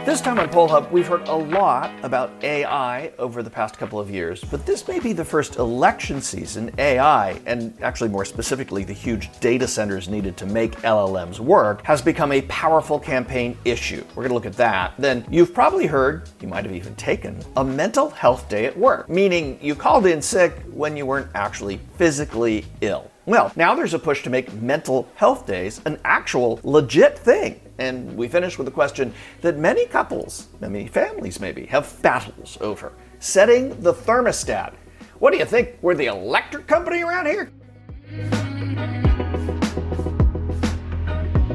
This time on Poll Hub, we've heard a lot about AI over the past couple of years, but this may be the first election season AI, and actually more specifically the huge data centers needed to make LLMs work, has become a powerful campaign issue. We're going to look at that. Then you've probably heard, you might have even taken, a mental health day at work, meaning you called in sick when you weren't actually physically ill. Well, now there's a push to make mental health days an actual legit thing. And we finish with a question that many couples, many families maybe, have battles over: setting the thermostat. What do you think? We're the electric company around here?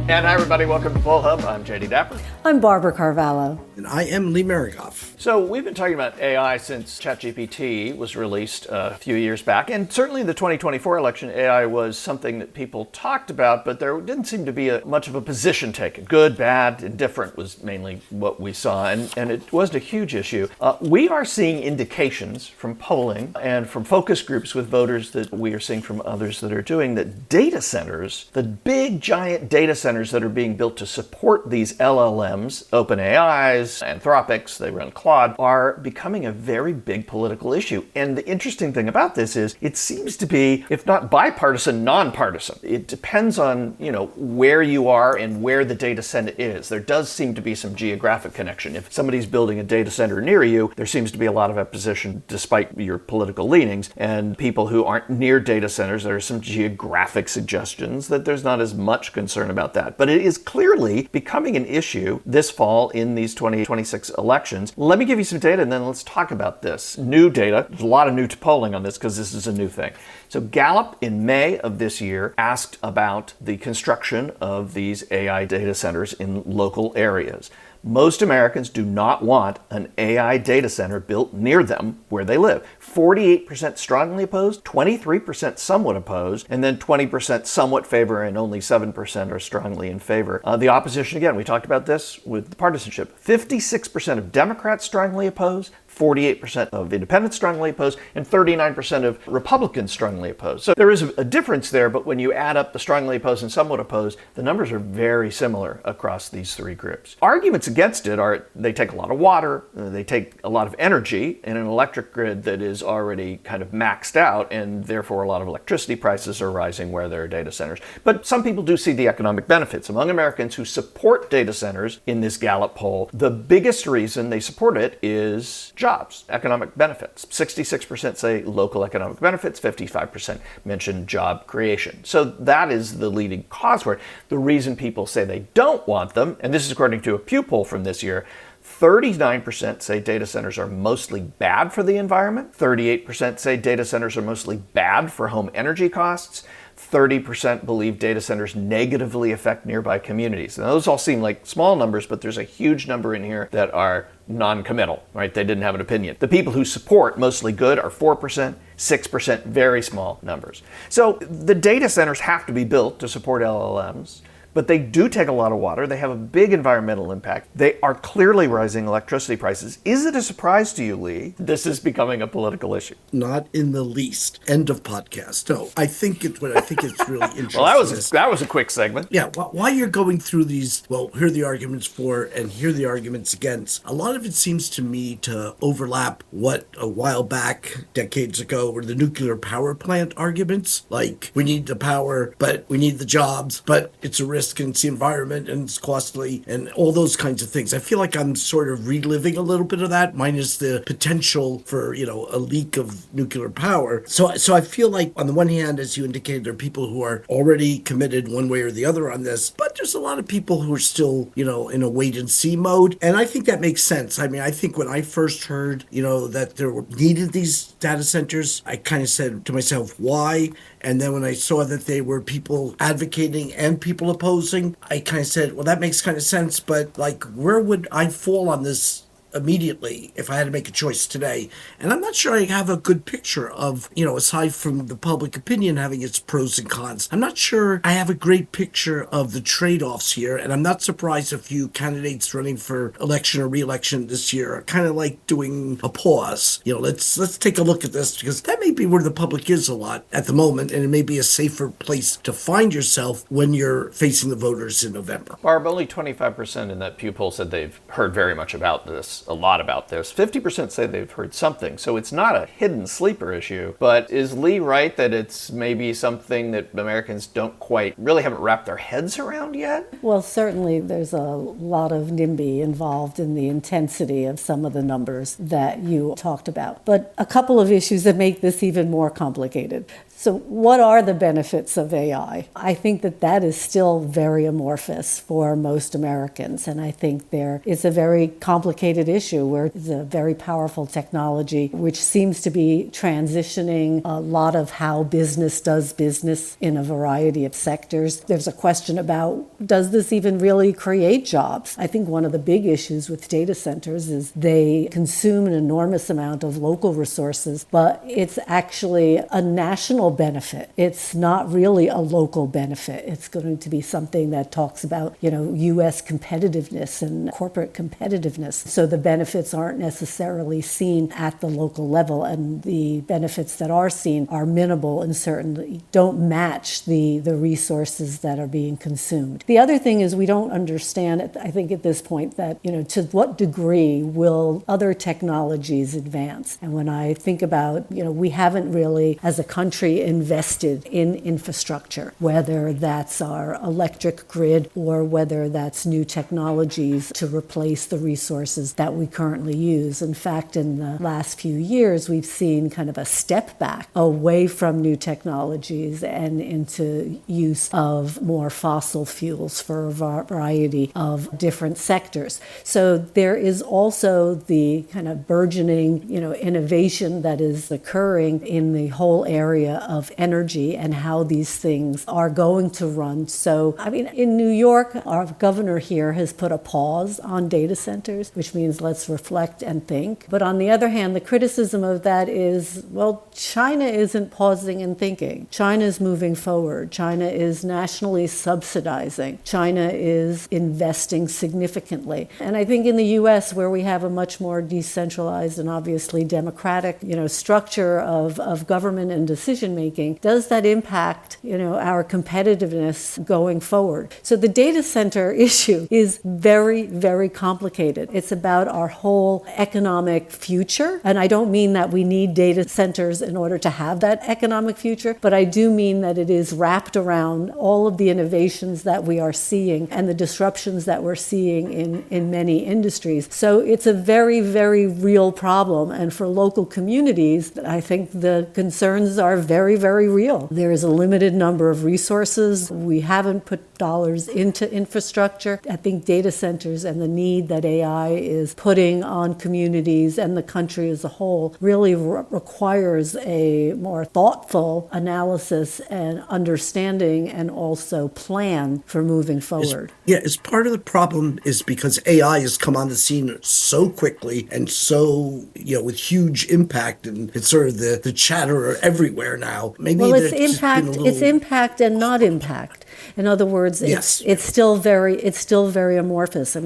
And hi everybody, welcome to Poll Hub. I'm JD Dapper. I'm Barbara Carvalho. And I am Lee Marigoff. So we've been talking about AI since ChatGPT was released a few years back. And certainly in the 2024 election, AI was something that people talked about, but there didn't seem to be much of a position taken. Good, bad, indifferent was mainly what we saw. And it wasn't a huge issue. We are seeing indications from polling and from focus groups with voters that we are seeing from others that are doing that data centers, the big giant data centers that are being built to support these LLMs, OpenAI's, Anthropic's, they run Claude, are becoming a very big political issue. And the interesting thing about this is it seems to be, if not bipartisan, nonpartisan. It depends on, where you are and where the data center is. There does seem to be some geographic connection. If somebody's building a data center near you, there seems to be a lot of opposition despite your political leanings. And people who aren't near data centers, there are some geographic suggestions that there's not as much concern about that. But it is clearly becoming an issue this fall in these 2026 elections. Let me give you some data and then let's talk about this. New data. There's a lot of new polling on this because this is a new thing. So Gallup in May of this year asked about the construction of these AI data centers in local areas. Most Americans do not want an AI data center built near them where they live. 48% strongly opposed, 23% somewhat opposed, and then 20% somewhat favor, and only 7% are strongly in favor. The opposition, again, we talked about this with the partisanship. 56% of Democrats strongly opposed, 48% of independents strongly opposed, and 39% of Republicans strongly opposed. So there is a difference there, but when you add up the strongly opposed and somewhat opposed, the numbers are very similar across these three groups. Arguments against it are they take a lot of water, they take a lot of energy in an electric grid that is already kind of maxed out, and therefore a lot of electricity prices are rising where there are data centers. But some people do see the economic benefits. Among Americans who support data centers in this Gallup poll, the biggest reason they support it is jobs, economic benefits. 66% say local economic benefits, 55% mention job creation. So that is the leading cause for it. The reason people say they don't want them, and this is according to a Pew poll from this year, 39% say data centers are mostly bad for the environment. 38% say data centers are mostly bad for home energy costs. 30% believe data centers negatively affect nearby communities. Now, those all seem like small numbers, but there's a huge number in here that are non-committal, right? They didn't have an opinion. The people who support mostly good are 4%, 6%, very small numbers. So the data centers have to be built to support LLMs. But they do take a lot of water. They have a big environmental impact. They are clearly rising electricity prices. Is it a surprise to you, Lee? This is becoming a political issue. Not in the least. End of podcast. No, I think it's really interesting. Well, that was a quick segment. Yeah, while you're going through these, here are the arguments for and here are the arguments against, a lot of it seems to me to overlap what a while back, decades ago, were the nuclear power plant arguments. Like, we need the power, but we need the jobs, but it's a risk against the environment and it's costly and all those kinds of things. I feel like I'm sort of reliving a little bit of that, minus the potential for, a leak of nuclear power. So I feel like on the one hand, as you indicated, there are people who are already committed one way or the other on this, but there's a lot of people who are still, in a wait and see mode. And I think that makes sense. I mean, I think when I first heard, that there were needed these data centers, I kind of said to myself, why? And then when I saw that they were people advocating and people opposing, I kind of said, well, that makes kind of sense. But where would I fall on this immediately if I had to make a choice today. And I'm not sure I have a good picture of, aside from the public opinion having its pros and cons, I'm not sure I have a great picture of the trade-offs here. And I'm not surprised a few candidates running for election or re-election this year are kind of like doing a pause. Let's take a look at this, because that may be where the public is a lot at the moment, and it may be a safer place to find yourself when you're facing the voters in November. Barb, only 25% in that Pew poll said they've heard very much about this, a lot about this. 50% say they've heard something, so it's not a hidden sleeper issue. But is Lee right that it's maybe something that Americans haven't wrapped their heads around yet? Well, certainly there's a lot of NIMBY involved in the intensity of some of the numbers that you talked about. But a couple of issues that make this even more complicated. So what are the benefits of AI? I think that is still very amorphous for most Americans. And I think there is a very complicated issue where it's a very powerful technology, which seems to be transitioning a lot of how business does business in a variety of sectors. There's a question about, does this even really create jobs? I think one of the big issues with data centers is they consume an enormous amount of local resources, but it's actually a national benefit. It's not really a local benefit. It's going to be something that talks about, U.S. competitiveness and corporate competitiveness. So the benefits aren't necessarily seen at the local level, and the benefits that are seen are minimal and certainly don't match the resources that are being consumed. The other thing is we don't understand, I think at this point, that, to what degree will other technologies advance? And when I think about, we haven't really, as a country, invested in infrastructure, whether that's our electric grid or whether that's new technologies to replace the resources that we currently use. In fact, in the last few years, we've seen kind of a step back away from new technologies and into use of more fossil fuels for a variety of different sectors. So there is also the kind of burgeoning, innovation that is occurring in the whole area of energy and how these things are going to run. So, in New York, our governor here has put a pause on data centers, which means let's reflect and think. But on the other hand, the criticism of that is, well, China isn't pausing and thinking. China is moving forward. China is nationally subsidizing. China is investing significantly. And I think in the U.S., where we have a much more decentralized and obviously democratic, structure of government and decision making, does that impact, our competitiveness going forward? So the data center issue is very, very complicated. It's about our whole economic future. And I don't mean that we need data centers in order to have that economic future, but I do mean that it is wrapped around all of the innovations that we are seeing and the disruptions that we're seeing in many industries. So it's a very, very real problem. And for local communities, I think the concerns are very, very real. There is a limited number of resources. We haven't put dollars into infrastructure. I think data centers and the need that AI is putting on communities and the country as a whole really requires a more thoughtful analysis and understanding and also plan for moving forward. As part of the problem is because AI has come on the scene so quickly and so, with huge impact, and it's sort of the chatter everywhere now. Maybe it's impact and not impact. In other words, it's still very amorphous.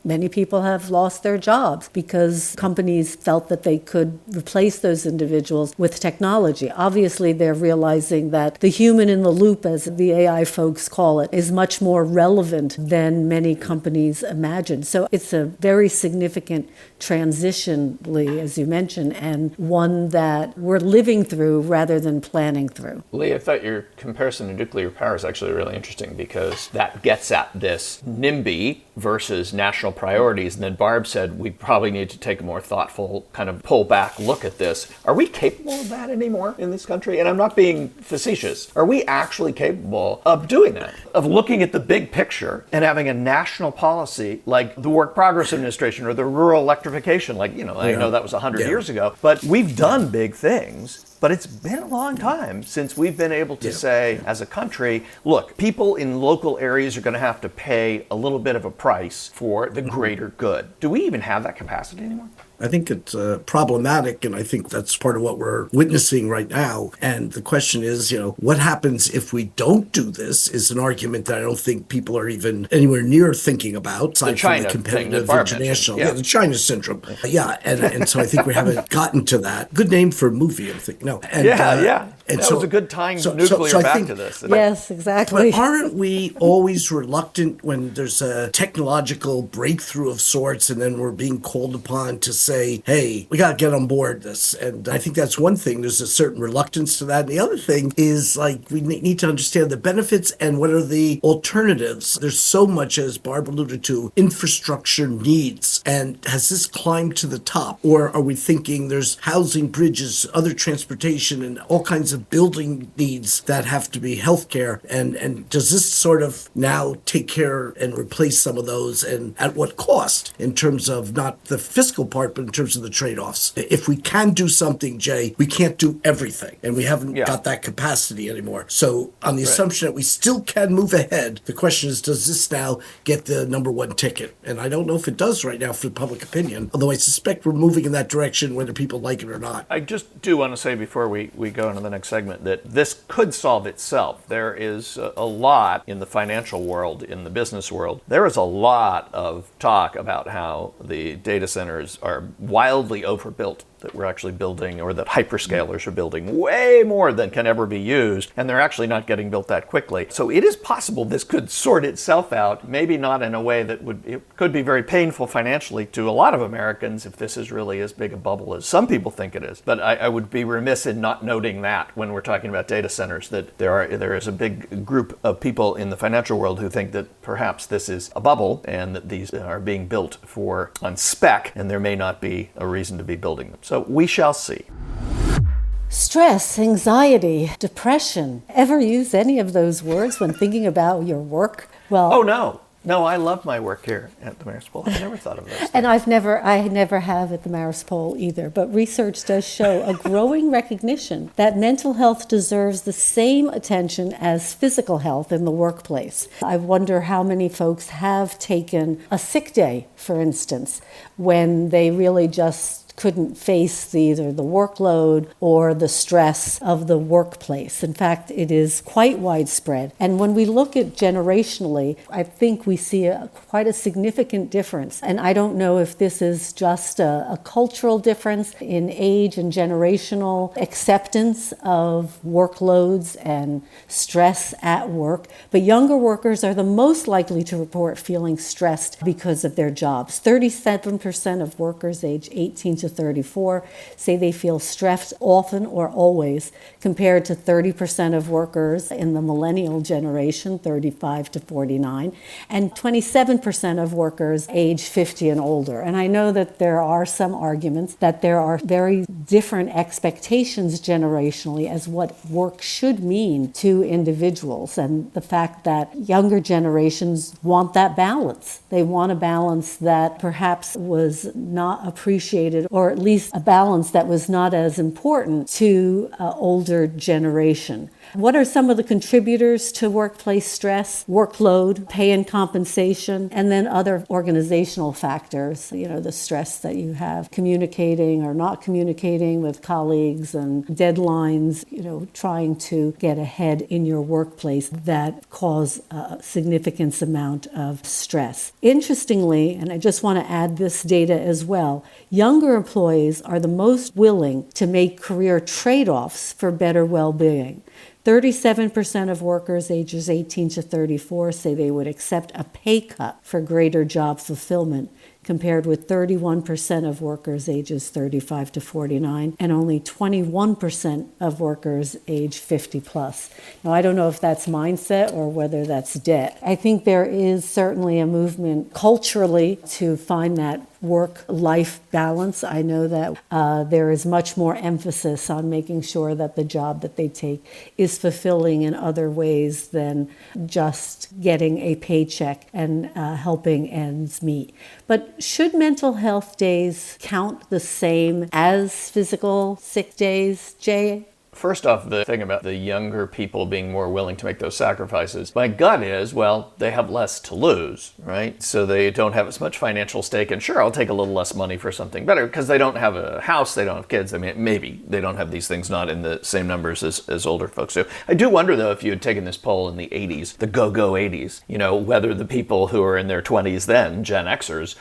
Many people have lost their jobs because companies felt that they could replace those individuals with technology. Obviously, they're realizing that the human in the loop, as the AI folks call it, is much more relevant than many companies imagine. So it's a very significant transition, Lee, as you mentioned, and one that we're living through rather than planning through. Lee, I thought your comparison to nuclear power is actually really interesting because that gets at this NIMBY versus national priorities. And then Barb said we probably need to take a more thoughtful kind of pull back look at this. Are we capable of that anymore in this country? And I'm not being facetious. Are we actually capable of doing that? Of looking at the big picture and having a national policy like the Work Progress Administration or the rural electrification, I know that was 100 years ago, but we've done big things. But it's been a long time since we've been able to say, as a country, look, people in local areas are going to have to pay a little bit of a price for the greater good. Do we even have that capacity anymore? I think it's problematic, and I think that's part of what we're witnessing right now. And the question is, what happens if we don't do this is an argument that I don't think people are even anywhere near thinking about, aside from the competitive international. The China syndrome. And so I think we haven't gotten to that. Good name for a movie, I think. No. And, And that was a good tying nuclear back to this. Yes, exactly. But aren't we always reluctant when there's a technological breakthrough of sorts and then we're being called upon to say, hey, we got to get on board this? And I think that's one thing. There's a certain reluctance to that. And the other thing is, we need to understand the benefits and what are the alternatives. There's so much, as Barb alluded to, infrastructure needs. And has this climbed to the top? Or are we thinking there's housing, bridges, other transportation, and all kinds of building needs that have to be healthcare? And does this sort of now take care and replace some of those? And at what cost, in terms of not the fiscal part, but in terms of the trade-offs? If we can do something, Jay, we can't do everything. And we haven't got that capacity anymore. So on the assumption that we still can move ahead, the question is, does this now get the number one ticket? And I don't know if it does right now for the public opinion, although I suspect we're moving in that direction whether people like it or not. I just do want to say before we go into the next segment that this could solve itself. There is a lot in the financial world, in the business world, there is a lot of talk about how the data centers are wildly overbuilt, that we're actually building, or that hyperscalers are building way more than can ever be used, and they're actually not getting built that quickly. So it is possible this could sort itself out, maybe not in a way that it could be very painful financially to a lot of Americans if this is really as big a bubble as some people think it is. But I would be remiss in not noting that when we're talking about data centers, that there is a big group of people in the financial world who think that perhaps this is a bubble and that these are being built on spec, and there may not be a reason to be building them. So we shall see. Stress, anxiety, depression. Ever use any of those words when thinking about your work? Well, oh no. No, I love my work here at the Marist Poll. I never thought of this. And I never have at the Marist Poll either. But research does show a growing recognition that mental health deserves the same attention as physical health in the workplace. I wonder how many folks have taken a sick day, for instance, when they really just couldn't face either the workload or the stress of the workplace. In fact, it is quite widespread. And when we look at generationally, I think we see quite a significant difference. And I don't know if this is just a cultural difference in age and generational acceptance of workloads and stress at work, but younger workers are the most likely to report feeling stressed because of their jobs. 37% of workers age 18 to 34 say they feel stressed often or always, compared to 30% of workers in the millennial generation, 35 to 49, and 27% of workers age 50 and older. And I know that there are some arguments that there are very different expectations generationally as what work should mean to individuals, and the fact that younger generations want that balance. They want a balance that perhaps was not appreciated, or at least a balance that was not as important to an older generation. What are some of the contributors to workplace stress? Workload, pay and compensation, and then other organizational factors, the stress that you have communicating or not communicating with colleagues, and deadlines, trying to get ahead in your workplace that cause a significant amount of stress. Interestingly, and I just want to add this data as well, younger employees are the most willing to make career trade-offs for better well-being. 37% of workers ages 18 to 34 say they would accept a pay cut for greater job fulfillment, compared with 31% of workers ages 35 to 49 and only 21% of workers age 50 plus. Now, I don't know if that's mindset or whether that's debt. I think there is certainly a movement culturally to find that work-life balance. I know that there is much more emphasis on making sure that the job that they take is fulfilling in other ways than just getting a paycheck and helping ends meet. But should mental health days count the same as physical sick days, Jay? First off, the thing about the younger people being more willing to make those sacrifices, my gut is, well, they have less to lose, right? So they don't have as much financial stake. And sure, I'll take a little less money for something better because they don't have a house, they don't have kids. I mean, maybe they don't have these things not in the same numbers as older folks do. I do wonder, though, if you had taken this poll in the 80s, the go-go 80s, whether the people who are in their 20s then, Gen Xers,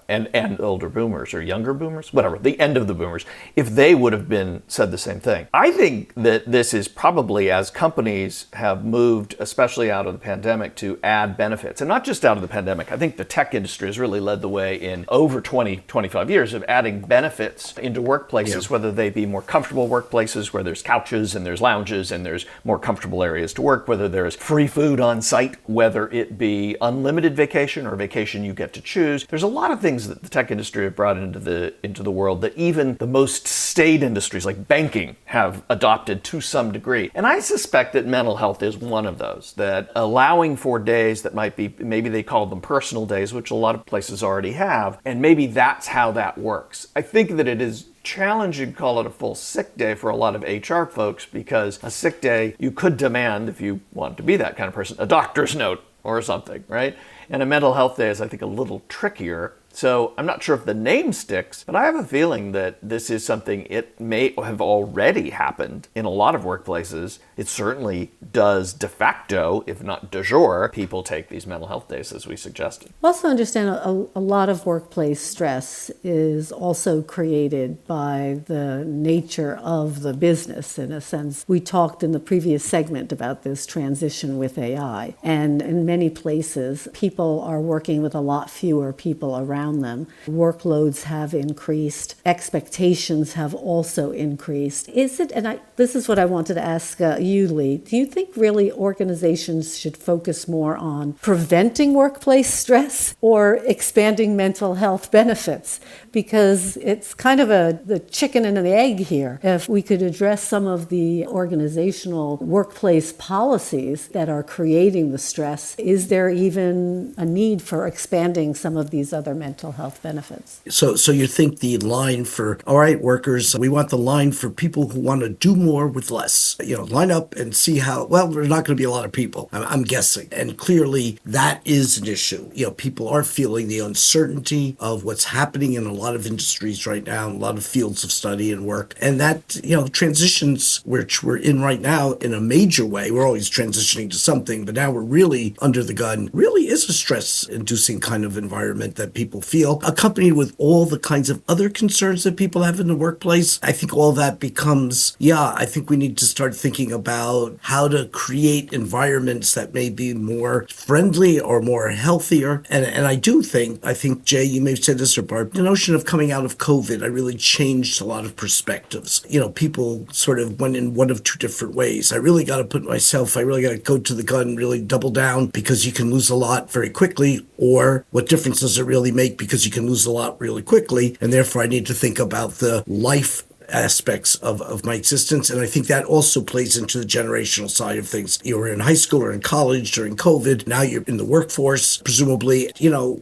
and older boomers or younger boomers, whatever, the end of the boomers, if they would have said the same thing. I think that this is probably as companies have moved, especially out of the pandemic, to add benefits. And not just out of the pandemic. I think the tech industry has really led the way in over 20, 25 years of adding benefits into workplaces, whether they be more comfortable workplaces where there's couches and there's lounges and there's more comfortable areas to work, whether there's free food on site, whether it be unlimited vacation or vacation you get to choose. There's a lot of things that the tech industry have brought into the world that even the most staid industries like banking have adopted to some degree. And I suspect that mental health is one of those, that allowing for days that might be, maybe they call them personal days, which a lot of places already have, and maybe that's how that works. I think that it is challenging to call it a full sick day for a lot of HR folks, because a sick day, you could demand, if you want to be that kind of person, a doctor's note or something, right? And a mental health day is, I think, a little trickier. So I'm not sure if the name sticks, but I have a feeling that this is something, it may have already happened in a lot of workplaces. It certainly does de facto, if not de jure, people take these mental health days as we suggested. Also understand a lot of workplace stress is also created by the nature of the business, in a sense. We talked in the previous segment about this transition with AI, and in many places, people are working with a lot fewer people around them. Workloads have increased. Expectations have also increased. This is what I wanted to ask you, Lee. Do you think really organizations should focus more on preventing workplace stress or expanding mental health benefits? Because it's kind of the chicken and the egg here. If we could address some of the organizational workplace policies that are creating the stress, is there even a need for expanding some of these other mental health benefits? So you think the line for, all right, workers, we want the line for people who want to do more with less. Line up and see how, well, there's not going to be a lot of people, I'm guessing. And clearly that is an issue. People are feeling the uncertainty of what's happening in a lot of industries right now, a lot of fields of study and work. And that, transitions, which we're in right now in a major way, we're always transitioning to something, but now we're really under the gun, really is a stress-inducing kind of environment that people feel, accompanied with all the kinds of other concerns that people have in the workplace. I think all that becomes, I think we need to start thinking about how to create environments that may be more friendly or more healthier. And I think, Jay, you may have said this, or Barb, the notion of coming out of COVID, I really changed a lot of perspectives. People sort of went in one of two different ways. I really got to go to the gun, really double down, because you can lose a lot very quickly, or what difference does it really make, because you can lose a lot really quickly, and therefore I need to think about the life aspects of my existence. And I think that also plays into the generational side of things. You were in high school or in college during COVID. Now you're in the workforce. Presumably,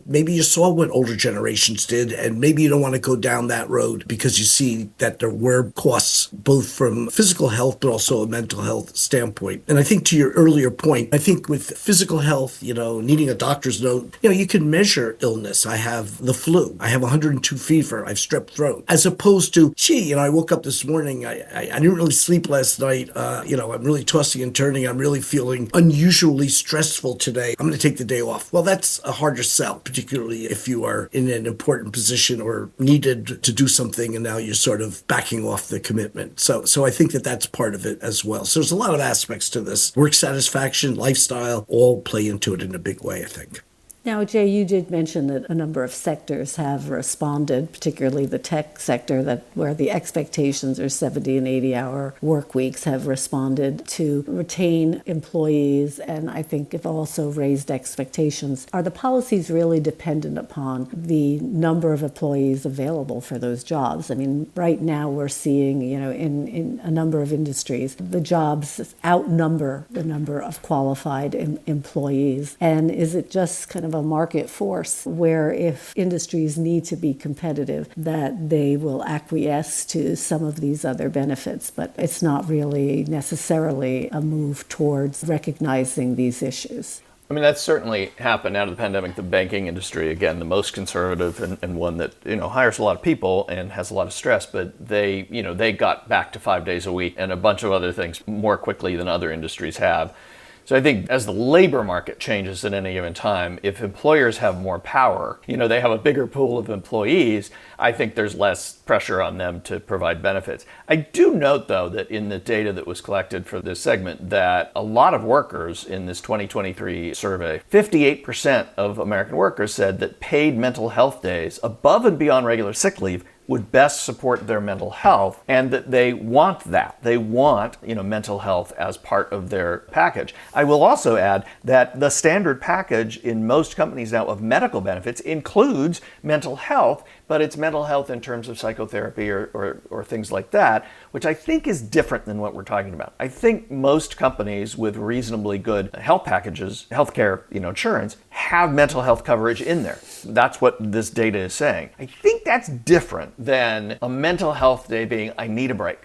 maybe you saw what older generations did, and maybe you don't want to go down that road because you see that there were costs both from physical health but also a mental health standpoint. And I think to your earlier point, I think with physical health, needing a doctor's note, you can measure illness. I have the flu. I have 102 fever. I have strep throat. As opposed to, I woke up this morning, I didn't really sleep last night, I'm really tossing and turning, I'm really feeling unusually stressful today, I'm going to take the day off. Well, that's a harder sell, particularly if you are in an important position or needed to do something and now you're sort of backing off the commitment. So I think that that's part of it as well. So there's a lot of aspects to this. Work satisfaction, lifestyle, all play into it in a big way, I think. Now, Jay, you did mention that a number of sectors have responded, particularly the tech sector, where the expectations are 70 and 80-hour work weeks, have responded to retain employees, and I think have also raised expectations. Are the policies really dependent upon the number of employees available for those jobs? I mean, right now we're seeing, in a number of industries, the jobs outnumber the number of qualified employees. And is it just kind of of a market force where if industries need to be competitive, that they will acquiesce to some of these other benefits. But it's not really necessarily a move towards recognizing these issues. I mean, that's certainly happened out of the pandemic. The banking industry, again, the most conservative and one that, hires a lot of people and has a lot of stress, but they got back to 5 days a week and a bunch of other things more quickly than other industries have. So I think as the labor market changes at any given time, if employers have more power, they have a bigger pool of employees, I think there's less pressure on them to provide benefits. I do note, though, that in the data that was collected for this segment, that a lot of workers in this 2023 survey, 58% of American workers said that paid mental health days above and beyond regular sick leave would best support their mental health, and that they want that. They want, mental health as part of their package. I will also add that the standard package in most companies now of medical benefits includes mental health, but it's mental health in terms of psychotherapy or things like that, which I think is different than what we're talking about. I think most companies with reasonably good health packages, healthcare, insurance, have mental health coverage in there. That's what this data is saying. I think that's different than a mental health day being, I need a break.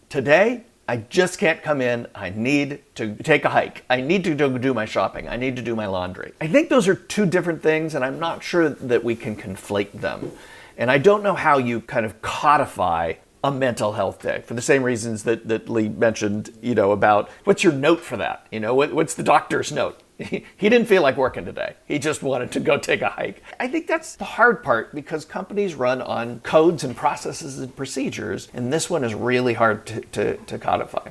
Today, I just can't come in. I need to take a hike. I need to go do my shopping. I need to do my laundry. I think those are two different things, and I'm not sure that we can conflate them. And I don't know how you kind of codify a mental health day for the same reasons that Lee mentioned, about what's your note for that? What's the doctor's note? He didn't feel like working today. He just wanted to go take a hike. I think that's the hard part because companies run on codes and processes and procedures, and this one is really hard to codify.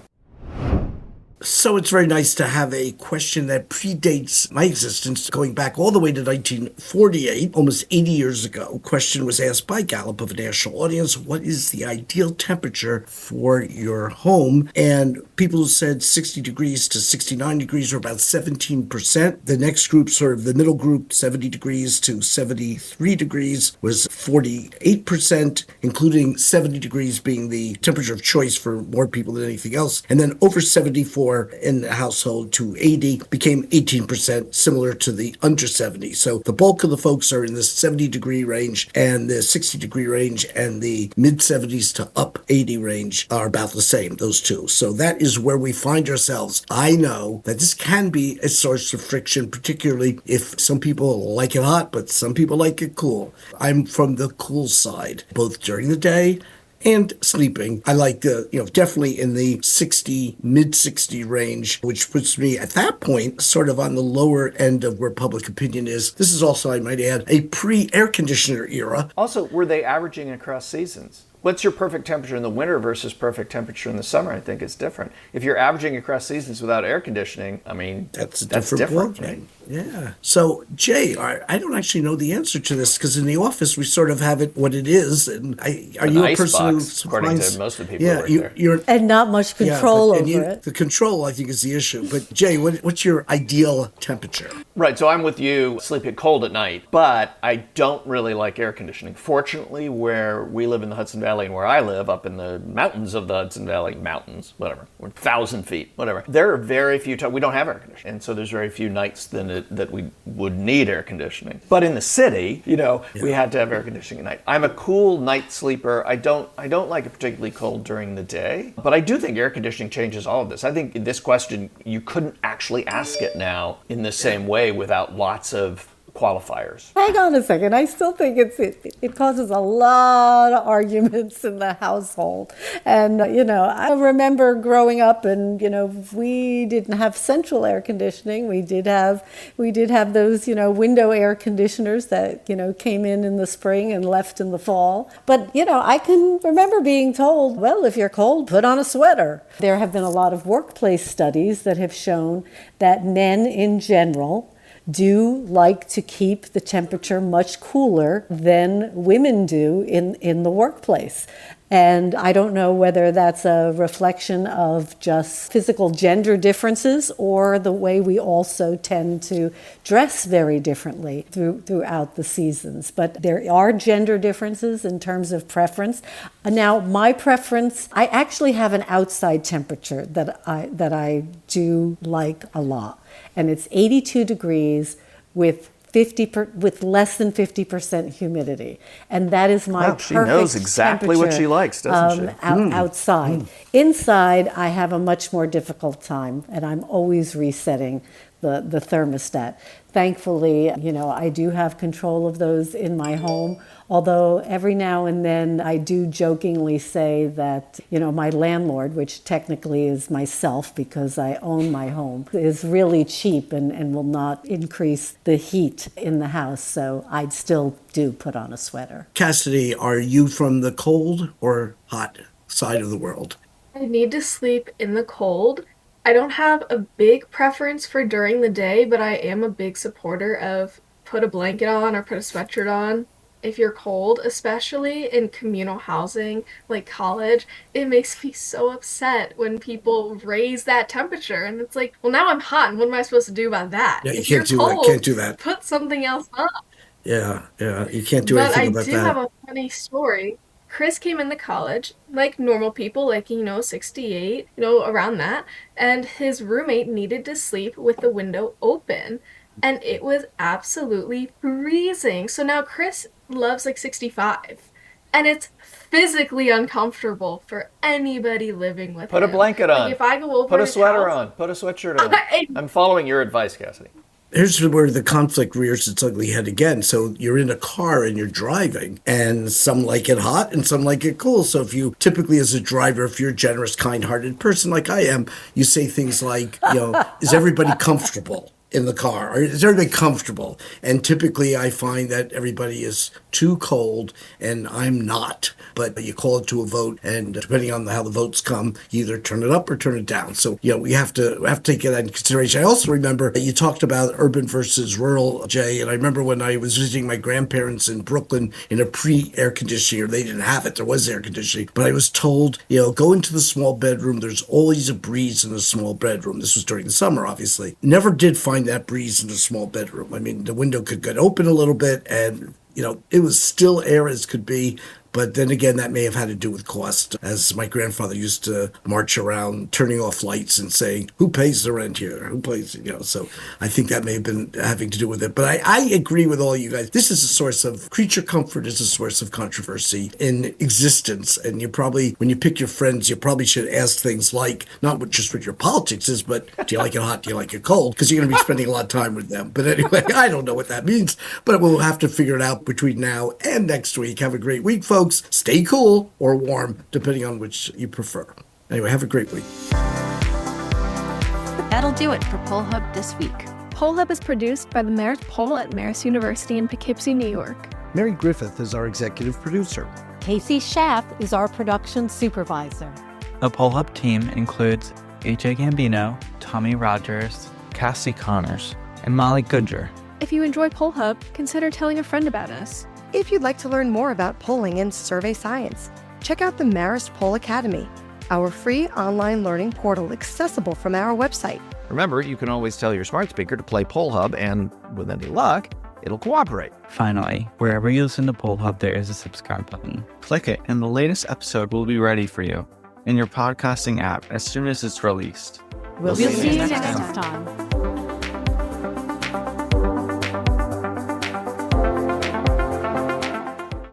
So it's very nice to have a question that predates my existence, going back all the way to 1948, almost 80 years ago. A question was asked by Gallup of a national audience, what is the ideal temperature for your home? And people who said 60 degrees to 69 degrees were about 17%. The next group, sort of the middle group, 70 degrees to 73 degrees, was 48%, including 70 degrees being the temperature of choice for more people than anything else. And then over 74 in the household to 80 became 18%, similar to the under 70. So the bulk of the folks are in the 70 degree range, and the 60 degree range and the mid 70s to up 80 range are about the same, those two. So that is where we find ourselves. I know that this can be a source of friction, particularly if some people like it hot, but some people like it cool. I'm from the cool side, both during the day and sleeping. I like definitely in the 60, mid 60 range, which puts me at that point sort of on the lower end of where public opinion is. This is also, I might add, a pre-air conditioner era. Also, were they averaging across seasons? What's your perfect temperature in the winter versus perfect temperature in the summer? I think is different. If you're averaging across seasons without air conditioning, I mean, that's different, right? Yeah. So, Jay, I don't actually know the answer to this because in the office we sort of have it what it is. And are you a person who according to most of the people who work there, and not much control over it. The control, I think, is the issue. But Jay, what's your ideal temperature? Right. So I'm with you. Sleep it cold at night, but I don't really like air conditioning. Fortunately, where we live in the Hudson Valley and where I live up in the mountains of the Hudson Valley, we're 1,000 feet, whatever. There are very few times we don't have air conditioning, and so there's very few nights that we would need air conditioning. But in the city, we had to have air conditioning at night. I'm a cool night sleeper. I don't like it particularly cold during the day, but I do think air conditioning changes all of this. I think this question, you couldn't actually ask it now in the same way without lots of qualifiers. Hang on a second. I still think it causes a lot of arguments in the household. And, I remember growing up and, we didn't have central air conditioning. We did have those, window air conditioners that, came in the spring and left in the fall. But, I can remember being told, well, if you're cold, put on a sweater. There have been a lot of workplace studies that have shown that men in general do like to keep the temperature much cooler than women do in the workplace. And I don't know whether that's a reflection of just physical gender differences or the way we also tend to dress very differently throughout the seasons. But there are gender differences in terms of preference. Now, my preference, I actually have an outside temperature that I do like a lot. And it's 82 degrees with with less than 50% humidity. And that is my Wow, she knows exactly what she likes, doesn't she? Outside. Inside, I have a much more difficult time, and I'm always resetting the thermostat. Thankfully, I do have control of those in my home, although every now and then I do jokingly say that, my landlord, which technically is myself because I own my home, is really cheap and will not increase the heat in the house, so I'd still do put on a sweater. Cassidy, are you from the cold or hot side of the world? I need to sleep in the cold. I don't have a big preference for during the day, but I am a big supporter of put a blanket on or put a sweatshirt on. If you're cold, especially in communal housing like college, it makes me so upset when people raise that temperature. And it's like, well, now I'm hot, and what am I supposed to do about that? Yeah, you If can't you're do that. cold, Can't do that. put something else on. Yeah, you can't do But anything I about do that. have a funny story. Chris came into college like normal people, like, 68, around that. And his roommate needed to sleep with the window open. And it was absolutely freezing. So now Chris loves like 65. And it's physically uncomfortable for anybody living with Put him. a blanket on. Like if I go over Put a his sweater house, on. Put a sweatshirt on. I'm following your advice, Cassidy. Here's where the conflict rears its ugly head again. So you're in a car and you're driving, and some like it hot and some like it cool. So if you typically, as a driver, if you're a generous, kind-hearted person like I am, you say things like, is everybody comfortable in the car? Or is everybody comfortable? And typically I find that everybody is too cold and I'm not. But you call it to a vote, and depending on how the votes come, you either turn it up or turn it down. So, we have to take that into consideration. I also remember that you talked about urban versus rural, Jay, and I remember when I was visiting my grandparents in Brooklyn in a pre-air conditioner, they didn't have it. There was air conditioning. But I was told, go into the small bedroom. There's always a breeze in the small bedroom. This was during the summer, obviously. Never did find that breeze in the small bedroom. I mean, the window could get open a little bit, and it was still air as could be. But then again, that may have had to do with cost, as my grandfather used to march around turning off lights and saying, who pays the rent here? Who pays, so I think that may have been having to do with it. But I agree with all you guys. This is a source of, creature comfort is a source of controversy in existence. And you probably, when you pick your friends, you probably should ask things like, not just what your politics is, but do you like it hot? Do you like it cold? Because you're going to be spending a lot of time with them. But anyway, I don't know what that means, but we'll have to figure it out between now and next week. Have a great week, folks. Stay cool or warm, depending on which you prefer. Anyway, have a great week. That'll do it for Poll Hub this week. Poll Hub is produced by the Marist Poll at Marist University in Poughkeepsie, New York. Mary Griffith is our executive producer. Casey Schaff is our production supervisor. The Poll Hub team includes AJ Gambino, Tommy Rogers, Cassie Connors, and Molly Goodger. If you enjoy Poll Hub, consider telling a friend about us. If you'd like to learn more about polling and survey science, check out the Marist Poll Academy, our free online learning portal accessible from our website. Remember, you can always tell your smart speaker to play Poll Hub, and with any luck, it'll cooperate. Finally, wherever you listen to Poll Hub, there is a subscribe button. Click it, and the latest episode will be ready for you in your podcasting app as soon as it's released. We'll see you next time.